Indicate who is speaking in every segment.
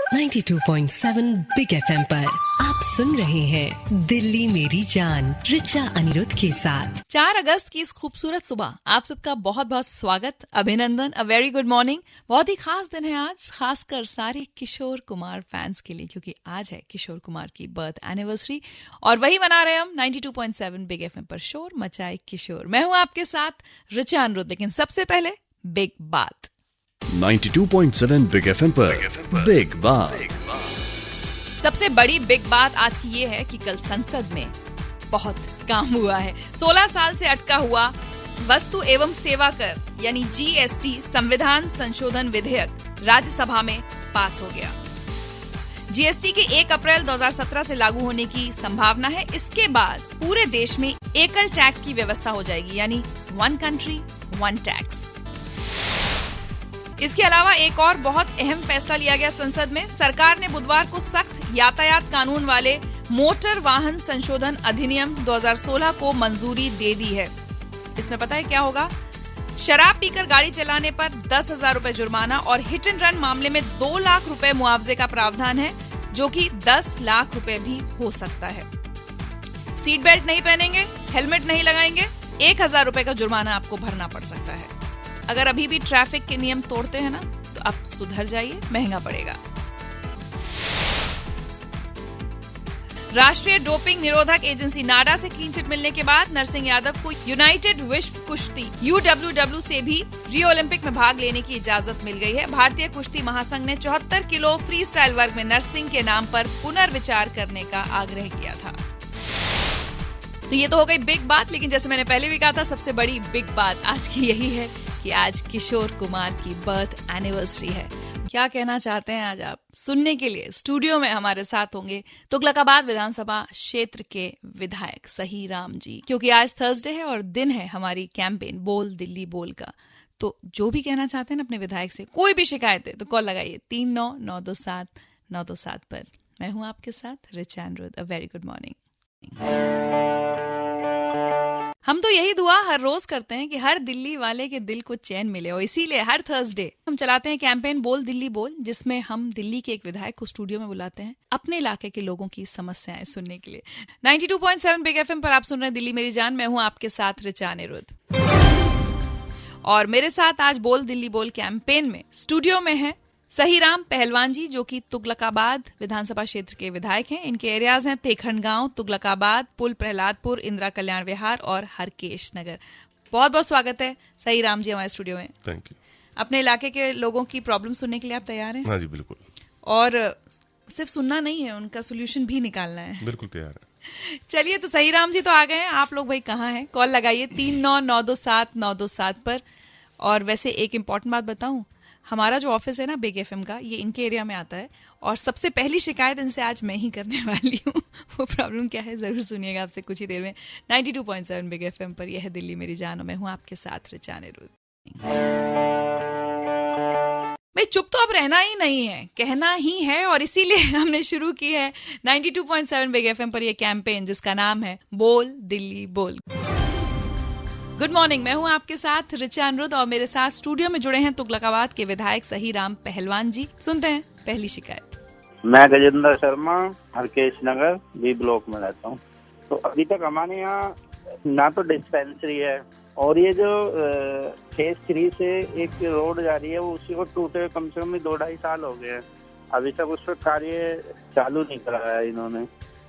Speaker 1: 92.7 big FM पर आप सुन रहे हैं दिल्ली मेरी जान रिचा अनिरुद्ध के साथ।
Speaker 2: 4 अगस्त की इस खूबसूरत सुबह आप सबका बहुत बहुत स्वागत, अभिनंदन, अ वेरी गुड मॉर्निंग। बहुत ही खास दिन है आज, खासकर सारे किशोर कुमार फैंस के लिए, क्योंकि आज है किशोर कुमार की बर्थ एनिवर्सरी और वही मना रहे हम 92.7 बिग एफएम पर शोर मचाए किशोर। मैं हूँ आपके साथ रिचा अनिरुद्ध, लेकिन सबसे पहले बिग बात।
Speaker 3: 92.7 बिग एफएम पर बिग बात।
Speaker 2: सबसे बड़ी बिग बात आज की ये है कि कल संसद में बहुत काम हुआ है। 16 साल से अटका हुआ वस्तु एवं सेवा कर यानी जीएसटी संविधान संशोधन विधेयक राज्यसभा में पास हो गया। जीएसटी के 1 अप्रैल 2017 से लागू होने की संभावना है। इसके बाद पूरे देश में एकल टैक्स की व्यवस्था हो जाएगी, यानी वन कंट्री वन टैक्स। इसके अलावा एक और बहुत अहम फैसला लिया गया संसद में। सरकार ने बुधवार को सख्त यातायात कानून वाले मोटर वाहन संशोधन अधिनियम 2016 को मंजूरी दे दी है। इसमें पता है क्या होगा? शराब पीकर गाड़ी चलाने पर 10,000 रुपए जुर्माना और हिट एंड रन मामले में 2 लाख रुपए मुआवजे का प्रावधान है, जो कि 10 लाख रुपए भी हो सकता है। सीट बेल्ट नहीं पहनेंगे, हेलमेट नहीं लगाएंगे, 1,000 रुपए का जुर्माना आपको भरना पड़ सकता है। अगर अभी भी ट्रैफिक के नियम तोड़ते हैं ना, तो अब सुधर जाइए, महंगा पड़ेगा। राष्ट्रीय डोपिंग निरोधक एजेंसी नाडा से क्लीन चिट मिलने के बाद नरसिंह यादव को यूनाइटेड विश्व कुश्ती UWW से भी रियो ओलंपिक में भाग लेने की इजाजत मिल गई है। भारतीय कुश्ती महासंघ ने 74 किलो फ्री स्टाइल वर्ग में नरसिंह के नाम पर पुनर्विचार करने का आग्रह किया था। तो ये तो हो गई बिग बात, लेकिन जैसे मैंने पहले भी कहा था, सबसे बड़ी बिग बात आज की यही है कि आज किशोर कुमार की बर्थ एनिवर्सरी है। क्या कहना चाहते हैं आज आप? सुनने के लिए स्टूडियो में हमारे साथ होंगे तुगलकाबाद विधानसभा क्षेत्र के विधायक सही राम जी, क्योंकि आज थर्सडे है और दिन है हमारी कैंपेन बोल दिल्ली बोल का। तो जो भी कहना चाहते हैं अपने विधायक से, कोई भी शिकायत है तो कॉल लगाइए 39927927 पर। मैं हूँ आपके साथ Richa Anirudh. A very good morning. हम तो यही दुआ हर रोज करते हैं कि हर दिल्ली वाले के दिल को चैन मिले, और इसीलिए हर थर्सडे हम चलाते हैं कैंपेन बोल दिल्ली बोल, जिसमें हम दिल्ली के एक विधायक को स्टूडियो में बुलाते हैं अपने इलाके के लोगों की समस्याएं सुनने के लिए। 92.7 बिग एफएम पर आप सुन रहे हैं दिल्ली मेरी जान। मैं हूं आपके साथ रिचा अनिरुद्ध, और मेरे साथ आज बोल दिल्ली बोल कैंपेन में स्टूडियो में है सही राम पहलवान जी, जो कि तुगलकाबाद विधानसभा क्षेत्र के विधायक हैं। इनके एरियाज हैं तेखंडगांव, तुगलकाबाद, पुल प्रहलादपुर, इंदिरा कल्याण विहार और हरकेश नगर। बहुत बहुत स्वागत है सही राम जी हमारे स्टूडियो में।
Speaker 4: Thank you.
Speaker 2: अपने इलाके के लोगों की प्रॉब्लम सुनने के लिए आप तैयार हैं?
Speaker 4: हाँ जी, बिल्कुल।
Speaker 2: और सिर्फ सुनना नहीं है, उनका सोल्यूशन भी निकालना है।
Speaker 4: बिल्कुल तैयार है।
Speaker 2: चलिए, तो सही राम जी तो आ गए हैं। आप लोग भाई कहाँ हैं? कॉल लगाइए 39927927 पर। और वैसे एक इम्पॉर्टेंट बात बताऊं, हमारा जो ऑफिस है ना बिग एफएम का, ये इनके एरिया में आता है, और सबसे पहली शिकायत इनसे आज मैं ही करने वाली हूँ। वो प्रॉब्लम क्या है जरूर सुनिएगा आपसे कुछ ही देर में। 92.7 बिग एफएम पर यह है दिल्ली मेरी जान, मैं हूँ आपके साथ रिचा अनिरुद्ध। भाई चुप तो अब रहना ही नहीं है, कहना ही है, और इसीलिए हमने शुरू की है 92.7 बिग एफएम पर यह कैंपेन, जिसका नाम है बोल दिल्ली बोल। गुड मॉर्निंग, मैं हूं आपके साथ रिचा अनिरुद्ध, और मेरे साथ स्टूडियो में जुड़े हैं तुगलकाबाद के विधायक सही राम पहलवान जी। सुनते हैं पहली शिकायत।
Speaker 5: मैं गजेंद्र शर्मा, हरकेश नगर बी ब्लॉक में रहता हूं। तो अभी तक हमारे यहाँ ना तो डिस्पेंसरी है, और ये जो फेज 3 से एक रोड जा रही है, वो उसी को टूटे कम से कम 2-2.5 साल हो गए हैं। अभी तक उस पर कार्य चालू नहीं कराया इन्होंने।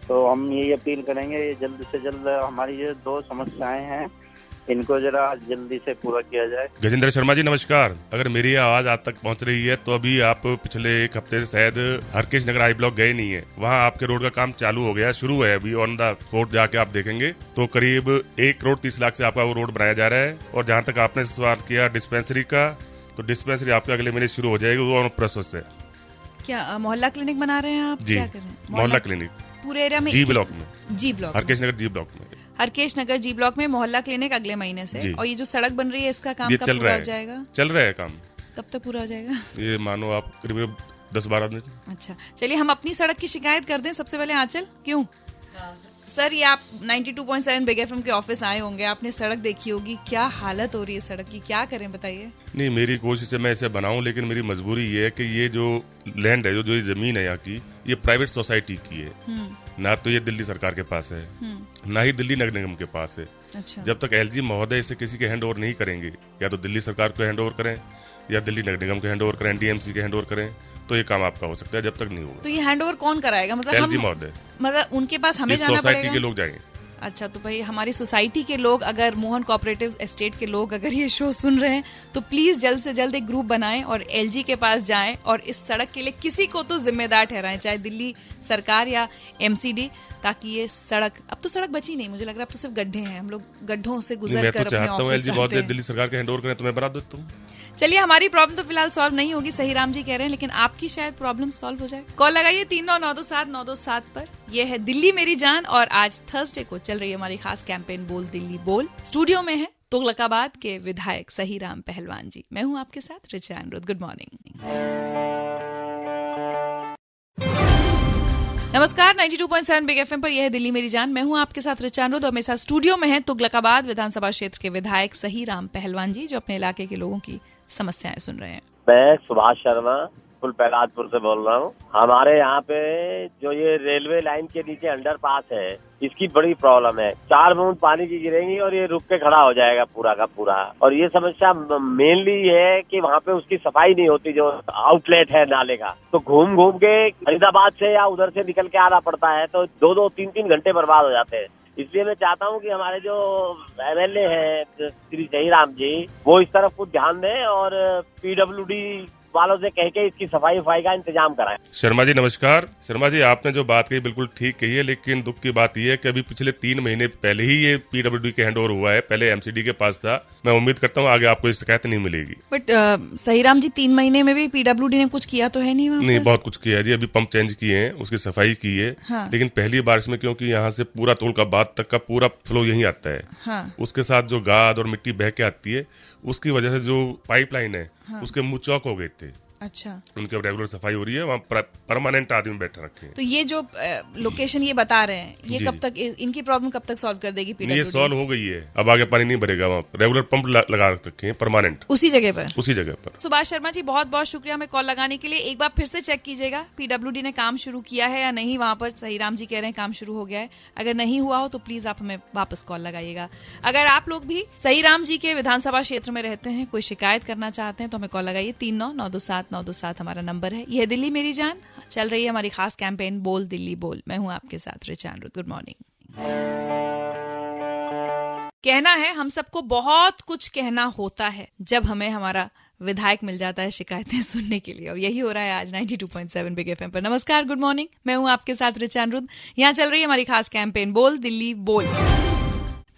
Speaker 5: तो हम ये अपील करेंगे, जल्द से जल्द हमारी जो 2 समस्याएं हैं, इनको जरा जल्दी से पूरा किया जाए।
Speaker 4: गजेंद्र शर्मा जी नमस्कार। अगर मेरी आवाज आज तक पहुंच रही है तो अभी आप पिछले 1 हफ्ते से शायद हरकेश नगर आई ब्लॉक गए नहीं है। वहां आपके रोड का काम चालू हो गया, शुरू है अभी। ऑन द स्पॉट जाके आप देखेंगे तो करीब 1 करोड़ 30 लाख से आपका वो रोड बनाया जा रहा है। और जहाँ तक आपने सवाल किया डिस्पेंसरी का, तो डिस्पेंसरी आपके अगले महीने शुरू हो जाएगी, वो प्रोसेस है।
Speaker 2: क्या मोहल्ला क्लिनिक बना रहे हैं आप?
Speaker 4: जी,
Speaker 2: क्या कर रहे हैं?
Speaker 4: मोहल्ला क्लिनिक
Speaker 2: पूरे एरिया में?
Speaker 4: जी ब्लॉक में,
Speaker 2: जी ब्लॉक,
Speaker 4: हरकेश नगर जी ब्लॉक में।
Speaker 2: हरकेश नगर जी ब्लॉक में मोहल्ला क्लिनिक अगले महीने से। और ये जो सड़क बन रही है, इसका काम कब पूरा हो जाएगा?
Speaker 4: चल रहा है काम।
Speaker 2: कब तक पूरा हो जाएगा?
Speaker 4: ये मानो आप करीब 10-12 दिन।
Speaker 2: अच्छा, चलिए हम अपनी सड़क की शिकायत कर दें सबसे पहले। आंचल क्यों? सर ये आप 92.7 बिग एफएम के ऑफिस आए होंगे, आपने सड़क देखी होगी, क्या हालत हो रही है सड़क की, क्या करें बताइए।
Speaker 4: नहीं, मेरी कोशिश है मैं इसे बनाऊं, लेकिन मेरी मजबूरी ये है कि ये जो लैंड है, जो ये जमीन है यहाँ की, ये प्राइवेट सोसाइटी की है। ना तो ये दिल्ली सरकार के पास है, ना ही दिल्ली नगर निगम के पास है।
Speaker 2: अच्छा।
Speaker 4: जब तक एलजी महोदय इसे किसी के हैंड ओवर नहीं करेंगे, या तो दिल्ली सरकार को हैंड ओवर करें या दिल्ली नगर निगम को हैंड ओवर करें, डीएमसी के हैंड ओवर करें, तो ये काम आपका हो सकता है। जब तक नहीं होगा
Speaker 2: तो ये हैंड ओवर कौन कराएगा? मतलब
Speaker 4: एलजी महोदय,
Speaker 2: मतलब उनके पास हमें जाना
Speaker 4: सोसाइटी
Speaker 2: पड़ेगा?
Speaker 4: के लोग जाएंगे।
Speaker 2: अच्छा, तो भाई हमारी सोसाइटी के लोग, अगर मोहन कोऑपरेटिव एस्टेट के लोग अगर ये शो सुन रहे हैं तो प्लीज जल्द से जल्द एक ग्रुप बनाएं और एलजी के पास जाएं और इस सड़क के लिए किसी को तो जिम्मेदार ठहराएं, चाहे दिल्ली सरकार या एमसीडी, ताकि ये सड़क, अब तो सड़क बची नहीं, मुझे लग रहा है अब तो सिर्फ गड्ढे हैं, हम लोग गड्ढों से गुजर
Speaker 4: मैं
Speaker 2: कर
Speaker 4: तो चाहता हूँ एलजी महोदय
Speaker 2: अपने
Speaker 4: दिल्ली सरकार के हैंड ओवर करें, तो मैं बना देता हूँ।
Speaker 2: चलिए, हमारी प्रॉब्लम तो फिलहाल सॉल्व नहीं होगी, सही राम जी कह रहे हैं, लेकिन आपकी शायद प्रॉब्लम सॉल्व हो जाए। कॉल लगाइए 39927927 पर। यह है दिल्ली मेरी जान और आज थर्सडे को चल रही है हमारी खास कैंपेन बोल दिल्ली बोल। स्टूडियो में है तुगलकाबाद के विधायक सही राम पहलवान जी। मैं हूँ आपके साथ रिचा अनुरुद्ध। Good morning. नमस्कार, 92.7 बिग एफएम पर यह है दिल्ली मेरी जान। मैं हूं आपके साथ रिचा अनुरुद्ध और मेरे साथ स्टूडियो में है तुगलकाबाद विधानसभा क्षेत्र के विधायक सही राम पहलवान जी, जो अपने इलाके के लोगों की समस्याएं सुन रहे हैं।
Speaker 6: मैं सुभाष शर्मा फुल पहलादपुर से बोल रहा हूँ। हमारे यहाँ पे जो ये रेलवे लाइन के नीचे अंडरपास है, इसकी बड़ी प्रॉब्लम है। 4 बूंद पानी की गिरेंगी और ये रुक के खड़ा हो जाएगा पूरा का पूरा। और ये समस्या मेनली है कि वहाँ पे उसकी सफाई नहीं होती, जो आउटलेट है नाले का। तो घूम घूम के फरीदाबाद से या उधर से निकल के आना पड़ता है, तो 2-2, 3-3 घंटे बर्बाद हो जाते हैं। इसलिए मैं चाहता हूँ कि हमारे जो एमएलए हैं श्री सही राम जी, वो इस तरफ कुछ ध्यान दें और पीडब्ल्यूडी वालों से कह के इसकी सफाई वफाई का इंतजाम कराएं।
Speaker 4: शर्मा जी नमस्कार। शर्मा जी, आपने जो बात कही बिल्कुल ठीक कही है, लेकिन दुख की बात यह है कि अभी पिछले 3 महीने पहले ही ये पीडब्ल्यूडी के हैंड ओवर हुआ है, पहले एमसीडी के पास था। मैं उम्मीद करता हूँ आगे आपको इस शिकायत नहीं मिलेगी।
Speaker 2: बट सही राम जी, 3 महीने में भी पीडब्ल्यूडी ने कुछ किया तो है नहीं?
Speaker 4: नहीं, बहुत कुछ किया जी। अभी पंप चेंज किए हैं, उसकी सफाई की है।
Speaker 2: हाँ।
Speaker 4: लेकिन पहली बारिश में, क्योंकि यहाँ से पूरा तुगलकाबाद तक का पूरा फ्लो यहीं आता है।
Speaker 2: हाँ।
Speaker 4: उसके साथ जो गाद और मिट्टी बह के आती है, उसकी वजह से जो पाइपलाइन है,
Speaker 2: हाँ।
Speaker 4: उसके मुंह चौक हो गए थे।
Speaker 2: अच्छा।
Speaker 4: उनके अब रेगुलर सफाई हो रही है, वहाँ परमानेंट आदमी बैठे रखे हैं।
Speaker 2: तो ये जो लोकेशन ये बता रहे हैं, ये
Speaker 4: जी,
Speaker 2: कब तक इनकी प्रॉब्लम कब तक सॉल्व कर देगी पीडब्ल्यूडी?
Speaker 4: ये सॉल्व हो गई है, अब आगे पानी नहीं भरेगा। वहाँ रेगुलर पंप लगा रखे हैं परमानेंट,
Speaker 2: उसी जगह पर।
Speaker 4: उसी जगह पर।
Speaker 2: सुभाष शर्मा जी, बहुत बहुत शुक्रिया हमें कॉल लगाने के लिए। एक बार फिर से चेक कीजिएगा पीडब्ल्यूडी ने काम शुरू किया है या नहीं। वहाँ पर सही राम जी कह रहे हैं काम शुरू हो गया है। अगर नहीं हुआ हो तो प्लीज आप हमें वापस कॉल लगाइएगा। अगर आप लोग भी सही राम जी के विधानसभा क्षेत्र में रहते हैं, कोई शिकायत करना चाहते हैं, तो हमें कॉल लगाइए। 39927927 हमारा नंबर है। यह दिल्ली मेरी जान, चल रही है हमारी खास कैंपेन बोल दिल्ली बोल। मैं हूं आपके साथ रिचा अनुरुद्ध। Good morning. कहना है, हम सबको बहुत कुछ कहना होता है जब हमें हमारा विधायक मिल जाता है शिकायतें सुनने के लिए, और यही हो रहा है आज 92.7 बिग एफएम पर। नमस्कार, गुड मॉर्निंग। मैं हूं आपके साथ रिचा अनुरुद्ध। यहाँ चल रही है हमारी खास कैंपेन बोल दिल्ली बोल।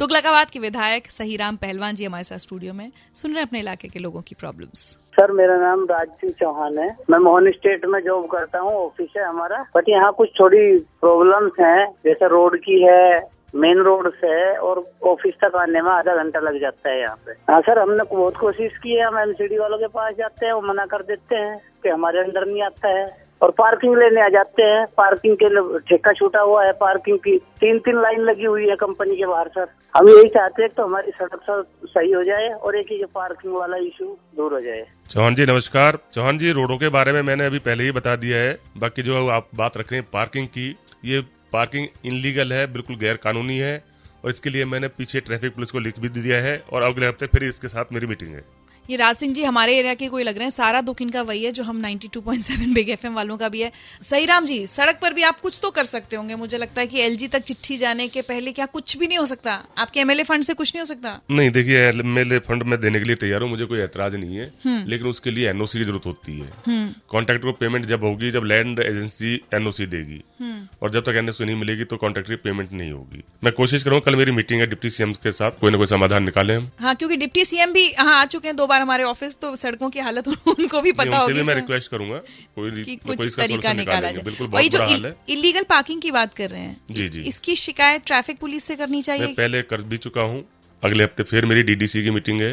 Speaker 2: तुगलकाबाद के विधायक सही राम पहलवान जी हमारे साथ स्टूडियो में, सुन रहे हैं अपने इलाके के लोगों की प्रॉब्लम्स।
Speaker 5: सर, मेरा नाम राज सिंह चौहान है। मैं मोहन स्टेट में जॉब करता हूँ, ऑफिस है हमारा। बट यहाँ कुछ थोड़ी प्रॉब्लम्स हैं, जैसे रोड की है, मेन रोड से है, और ऑफिस तक आने में आधा घंटा लग जाता है यहाँ पे। हाँ सर, हमने बहुत कोशिश की है। हम एमसीडी वालों के पास जाते हैं, वो मना कर देते हैं कि हमारे अंदर नहीं आता है। और पार्किंग लेने आ जाते हैं, पार्किंग के लिए ठेका छूटा हुआ है पार्किंग की। 3-3 लाइन लगी हुई है कंपनी के बाहर। सर, हम यही चाहते हैं तो हमारी सड़क सही हो जाए और एक ही पार्किंग वाला इशू दूर हो जाए।
Speaker 4: चौहान जी नमस्कार। चौहान जी, रोडों के बारे में मैंने अभी पहले ही बता दिया है। बाकी जो आप बात रख रहे हैं पार्किंग की, ये पार्किंग इनलीगल है, बिल्कुल गैर कानूनी है, और इसके लिए मैंने पीछे ट्रैफिक पुलिस को लिख भी दिया है, और अगले हफ्ते फिर इसके साथ मेरी मीटिंग है।
Speaker 2: ये राज सिंह जी हमारे एरिया के कोई लग रहे हैं, सारा दुख इनका वही है जो हम 92.7 बिग एफएम वालों का भी है। सही राम जी, सड़क पर भी आप कुछ तो कर सकते होंगे। मुझे लगता है कि एलजी तक चिट्ठी जाने के पहले क्या कुछ भी नहीं हो सकता? आपके एमएलए फंड से कुछ नहीं हो सकता?
Speaker 4: नहीं, देखिए, एमएलए फंड में देने के लिए तैयार हूँ, मुझे कोई ऐतराज नहीं है, लेकिन उसके लिए एनओसी की जरूरत होती है। कॉन्ट्रैक्टर को पेमेंट जब होगी, जब लैंड एजेंसी एनओसी देगी, और जब तक एनओसी नहीं मिलेगी तो कॉन्ट्रैक्टर की पेमेंट नहीं होगी। मैं कोशिश करूंगा, कल मेरी मीटिंग है डिप्टी सीएम के साथ, कोई ना कोई समाधान निकाले हम।
Speaker 2: हाँ, क्योंकि डिप्टी सीएम भी आ चुके हैं 2 बार हमारे ऑफिस, तो सड़कों की हालत उनको भी पता होगी।
Speaker 4: मैं रिक्वेस्ट करूंगा
Speaker 2: कि कुछ तरीका निकाला जाए।
Speaker 4: बिल्कुल,
Speaker 2: वही
Speaker 4: बहुत
Speaker 2: जो
Speaker 4: बुरा हाल है।
Speaker 2: इलीगल पार्किंग की बात कर रहे हैं,
Speaker 4: जी जी,
Speaker 2: इसकी शिकायत ट्रैफिक पुलिस से करनी चाहिए।
Speaker 4: मैं पहले कर भी चुका हूँ। अगले हफ्ते फिर मेरी डीडीसी की मीटिंग है,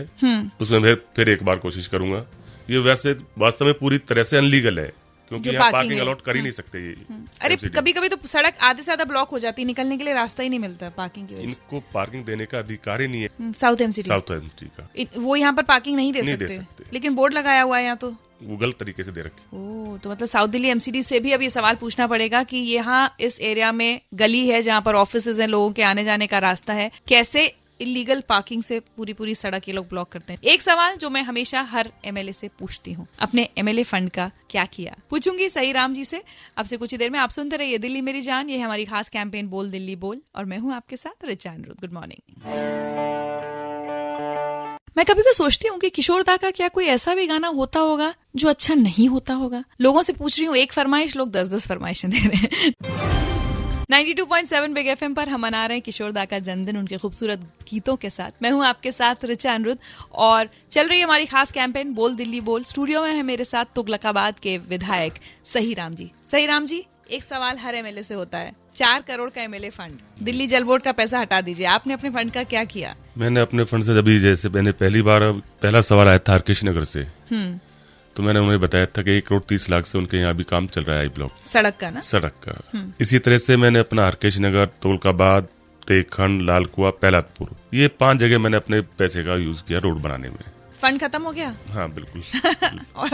Speaker 4: उसमें मैं फिर एक बार कोशिश करूंगा। ये वैसे वास्तव में पूरी तरह से अनलीगल है, क्योंकि
Speaker 2: जो
Speaker 4: यहाँ
Speaker 2: parking
Speaker 4: पार्किंग
Speaker 2: है।
Speaker 4: अलॉट कर ही नहीं सकते ये
Speaker 2: अरे
Speaker 4: MCD।
Speaker 2: कभी कभी तो सड़क आधे से ज्यादा ब्लॉक हो जाती है, निकलने के लिए रास्ता ही नहीं मिलता पार्किंग की वजह से।
Speaker 4: इनको पार्किंग देने का अधिकार ही नहीं है
Speaker 2: साउथ एमसीडी
Speaker 4: साउथ एमसीडी का,
Speaker 2: वो यहाँ पर पार्किंग नहीं दे
Speaker 4: नहीं दे
Speaker 2: सकते,
Speaker 4: सकते।
Speaker 2: लेकिन बोर्ड लगाया हुआ है यहाँ तो।
Speaker 4: वो गलत तरीके से दे रखे।
Speaker 2: ओह, तो मतलब साउथ दिल्ली एमसीडी से भी अब ये सवाल पूछना पड़ेगा कि यहाँ इस एरिया में गली है जहाँ पर ऑफिसेज हैं, लोगों के आने जाने का रास्ता है, कैसे इलीगल पार्किंग से पूरी पूरी सड़क ये लोग ब्लॉक करते हैं। एक सवाल जो मैं हमेशा हर एमएलए से पूछती हूँ, अपने एमएलए फंड का क्या किया, पूछूंगी सही राम जी से अब से कुछ ही देर में। आप सुनते रहिए दिल्ली मेरी जान, ये है हमारी खास कैंपेन बोल दिल्ली बोल, और मैं हूँ आपके साथ रिचा अनिरुद्ध। Good morning. मैं कभी कभी सोचती हूँ कि किशोर दा का क्या कोई ऐसा भी गाना होता होगा जो अच्छा नहीं होता होगा। लोगों से पूछ रही हूँ, एक फरमाइश, लोग 10-10 फरमाइशें दे रहे हैं। 92.7 बिग एफएम पर हम मना रहे हैं किशोर दा का जन्मदिन उनके खूबसूरत गीतों के साथ। मैं हूं आपके साथ रिचा अनिरुद्ध और चल रही है हमारी खास कैंपेन बोल दिल्ली बोल। स्टूडियो में है मेरे साथ तुगलकाबाद के विधायक सही राम जी। सही राम जी, एक सवाल हर एमएलए से होता है, 4 करोड़ का एमएलए फंड, दिल्ली जल बोर्ड का पैसा हटा दीजिए, आपने अपने फंड का क्या किया?
Speaker 4: मैंने अपने फंड से अभी, जैसे मैंने पहला सवाल आया था हरकेश नगर से, तो मैंने उन्हें बताया था कि 1,30,00,000 से उनके यहाँ भी काम चल रहा है आई ब्लॉक
Speaker 2: सड़क का ना,
Speaker 4: सड़क का। इसी तरह से मैंने अपना हरकेश नगर, तुगलकाबाद, तेखंड, लालकुआ, पहलादपुर, ये 5 जगह मैंने अपने पैसे का यूज किया रोड बनाने में।
Speaker 2: फंड खत्म हो गया?
Speaker 4: हाँ बिल्कुल।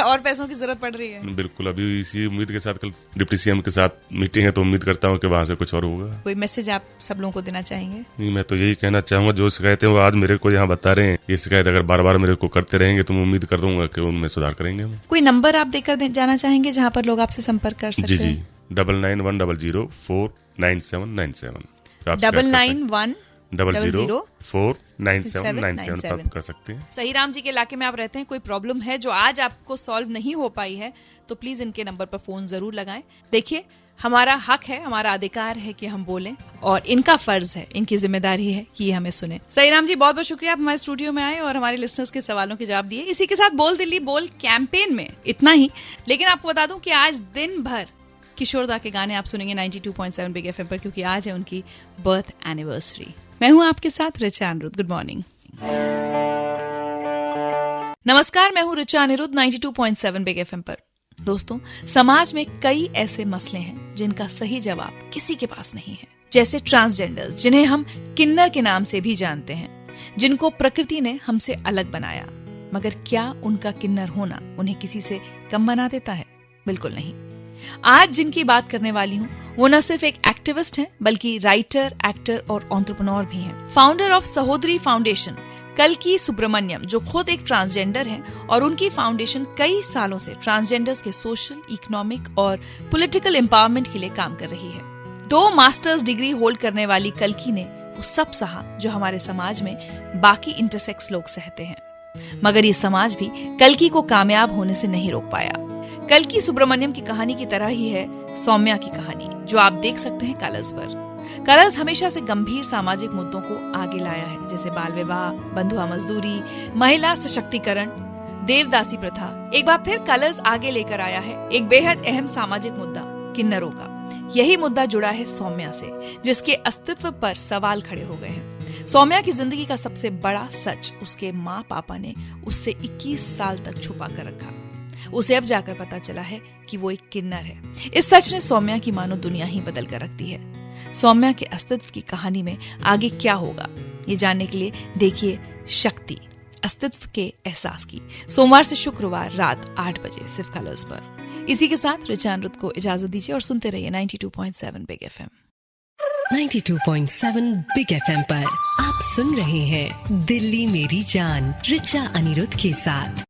Speaker 2: और पैसों की जरूरत पड़ रही है?
Speaker 4: बिल्कुल, अभी इसी उम्मीद के साथ कल डिप्टी सीएम के साथ मीटिंग है, तो उम्मीद करता हूँ कि वहाँ से कुछ और होगा।
Speaker 2: कोई मैसेज आप सब लोगों को देना चाहेंगे?
Speaker 4: नहीं, मैं तो यही कहना चाहूंगा, जो शिकायतें वो आज मेरे को यहाँ बता रहे हैं, ये शिकायत अगर बार बार मेरे को करते रहेंगे तो मैं उम्मीद कर दूंगा कि उनमें सुधार करेंगे हम।
Speaker 2: कोई नंबर आप देकर जाना चाहेंगे जहाँ पर लोग आपसे संपर्क कर सकते
Speaker 4: जी,
Speaker 2: हैं?
Speaker 4: 9910049797
Speaker 2: 9910049797
Speaker 4: प्राप्त कर सकते हैं।
Speaker 2: सही राम जी के इलाके में आप रहते हैं, कोई प्रॉब्लम है जो आज आपको सॉल्व नहीं हो पाई है, तो प्लीज इनके नंबर पर फोन जरूर लगाएं। देखिए, हमारा हक है, हमारा अधिकार है कि हम बोलें, और इनका फर्ज है, इनकी जिम्मेदारी है कि ये हमें सुने। सही राम जी, बहुत बहुत शुक्रिया, आप हमारे स्टूडियो में आए और हमारे लिसनर्स के सवालों के जवाब दिए। इसी के साथ बोल दिल्ली बोल कैंपेन में इतना ही, लेकिन आपको बता दूं कि आज दिन भर किशोर दा के गाने आप सुनेंगे 92.7 बिग एफएम पर, क्योंकि आज है उनकी बर्थ एनिवर्सरी। मैं हूं आपके साथ रिचा अनिरुद्ध। Good morning. नमस्कार, मैं हूं रिचा अनिरुद्ध 92.7 बिग एफएम पर। दोस्तों, समाज में कई ऐसे मसले हैं जिनका सही जवाब किसी के पास नहीं है, जैसे ट्रांसजेंडर्स, जिन्हें हम किन्नर के नाम से भी जानते हैं, जिनको प्रकृति ने हमसे अलग बनाया, मगर क्या उनका किन्नर होना उन्हें किसी से कम बना देता है? बिल्कुल नहीं। आज जिनकी बात करने वाली हूँ वो न सिर्फ एक एक्टिविस्ट हैं, बल्कि राइटर, एक्टर और एंटरप्रेन्योर भी हैं। Founder of Sahodari foundation कल्की Subramaniam, जो खुद एक ट्रांसजेंडर हैं, और उनकी फाउंडेशन कई सालों से ट्रांसजेंडर्स के सोशल, इकोनॉमिक और पॉलिटिकल एम्पावरमेंट के लिए काम कर रही है। 2 मास्टर्स डिग्री होल्ड करने वाली कल्की ने वो सब सहा जो हमारे समाज में बाकी इंटरसेक्स लोग सहते हैं, मगर ये समाज भी कल्की को कामयाब होने से नहीं रोक पाया। कल्की सुब्रमण्यम की कहानी की तरह ही है सौम्या की कहानी, जो आप देख सकते हैं कलर्स पर। कलर्स हमेशा से गंभीर सामाजिक मुद्दों को आगे लाया है, जैसे बाल विवाह, बंधुआ मजदूरी, महिला सशक्तिकरण, देवदासी प्रथा। एक बार फिर कलर्स आगे लेकर आया है एक बेहद अहम सामाजिक मुद्दा, किन्नरों का। यही मुद्दा जुड़ा है सौम्या से, जिसके अस्तित्व पर सवाल खड़े हो गए हैं। सौम्या की जिंदगी का सबसे बड़ा सच उसके माँ पापा ने उससे 21 साल तक छुपा कर रखा। उसे अब जाकर पता चला है कि वो एक किन्नर है। इस सच ने सौम्या की मानो दुनिया ही बदल कर रख दी है। सौम्या के अस्तित्व की कहानी में आगे क्या होगा, ये जानने के लिए देखिए शक्ति, अस्तित्व के एहसास की, सोमवार से शुक्रवार रात 8 बजे सिर्फ कलर्स पर। इसी के साथ रिचा अनिरुद्ध को इजाजत दीजिए और सुनते रहिए 92.7 बिग एफएम।
Speaker 1: 92.7 बिग एफएम पर आप सुन रहे हैं दिल्ली मेरी जान रिचा अनिरुद्ध के साथ।